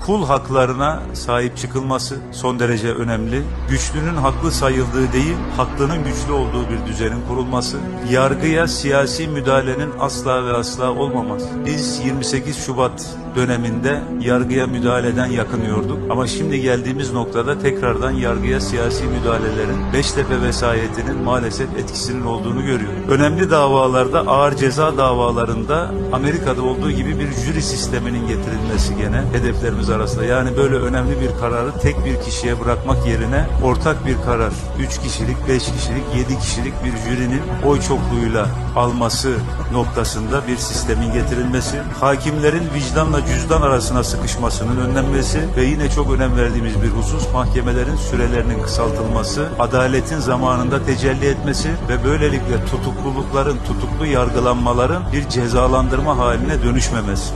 kul haklarına sahip çıkılması son derece önemli. Güçlünün haklı sayıldığı değil, haklının güçlü olduğu bir düzenin kurulması. Yargıya siyasi müdahalenin asla ve asla olmaması. Biz 28 Şubat döneminde yargıya müdahaleden yakınıyorduk. Ama şimdi geldiğimiz noktada tekrardan yargıya siyasi müdahalelerin, Beştepe vesayetinin maalesef etkisinin olduğunu görüyoruz. Önemli davalarda, ağır ceza davalarında Amerika'da olduğu gibi bir jüri sisteminin getirilmesi gene hedeflerimiz arasında. Yani böyle önemli bir kararı tek bir kişiye bırakmak yerine ortak bir karar, 3 kişilik, 5 kişilik, 7 kişilik bir jürinin oy çokluğuyla alması noktasında bir sistemin getirilmesi, hakimlerin vicdanla cüzdan arasına sıkışmasının önlenmesi ve yine çok önem verdiğimiz bir husus, mahkemelerin sürelerinin kısaltılması, adaletin zamanında tecelli etmesi ve böylelikle tutuklu yargılanmaların bir cezalandırma haline dönüşmemesi.